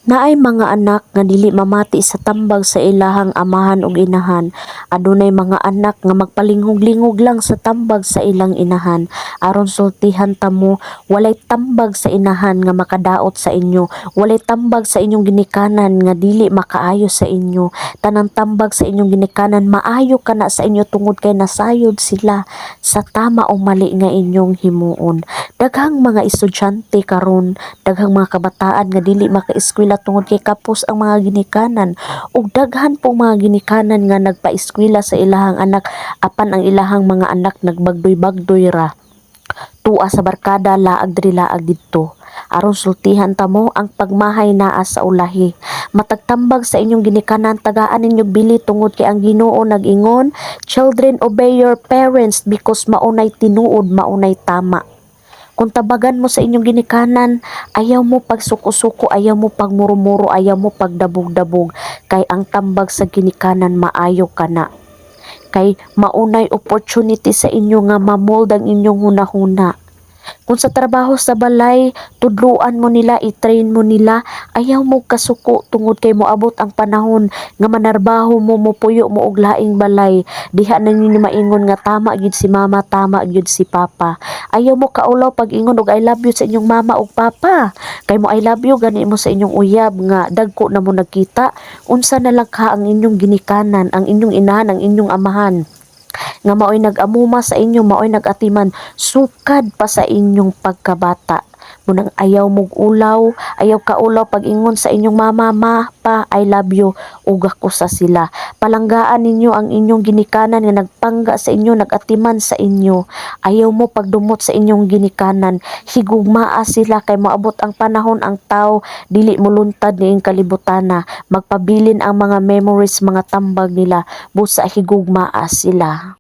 Naay mga anak nga dili mamati sa tambag sa ilahang amahan ug inahan. Adunay mga anak nga magpalinghog-lingog lang sa tambag sa ilang inahan. Aron sultihan ta mo, walay tambag sa inahan nga makadaot sa inyo. Walay tambag sa inyong ginikanan nga dili makaayo sa inyo. Tanang tambag sa inyong ginikanan maayo kana sa inyo tungod kay nasayod sila sa tama o mali nga inyong himuon. Daghang mga estudyante karon, daghang mga kabataan nga dili maka-eskwela tungod kay kapos ang mga ginikanan, ug daghan pong mga ginikanan nga nagpa-eskwela sa ilahang anak apan ang ilahang mga anak nagbagdoy-bagdoy ra tuwa sa barkada laag diri laag didto. Aron sultihan ta mo ang pagmahay naa sa ulahi. Matagtambag sa inyong ginikanan, tagaan ninyong bili tungod kay ang Ginoo nag-ingon, children obey your parents because maunay tinuod, maunay tama. Kung tabagan mo sa inyong ginikanan, ayaw mo pagsuko-suko, ayaw mo pagmuro-muro, ayaw mo pagdabog-dabog, kay ang tambag sa ginikanan maayo ka na. Kay maunay opportunity sa inyo nga mamold ang inyong hunahuna. Kung sa trabaho sa balay, tudluan mo nila, i-train mo nila, ayaw mo kasuko tungod kay moabot ang panahon nga manarbaho mo, mupuyo mo og laing balay. Diha na ninyo maingon nga tama gyud si mama, tama gyud si papa. Ayaw mo kaulaw pag ingon og I love you sa inyong mama ug papa. Kay mo I love you gani mo sa inyong uyab nga dagko na mo nagkita. Unsa na lang ka ang inyong ginikanan, ang inyong inahan, ang inyong amahan nga maoy nag-amuma sa inyo, maoy nag-atiman, sukad pa sa inyong pagkabata. Munang ayaw mog ulaw, ayaw ka ulaw pag ingon sa inyong mama, ma, pa, I love you, ug ako sa sila. Palanggaan ninyo ang inyong ginikanan nga nagpangga sa inyo, nagatiman sa inyo. Ayaw mo pagdumot sa inyong ginikanan, higugmaa sila kay moabot ang panahon ang tao, dili muluntad niing kalibutana, magpabilin ang mga memories, mga tambag nila, busa higugmaa sila.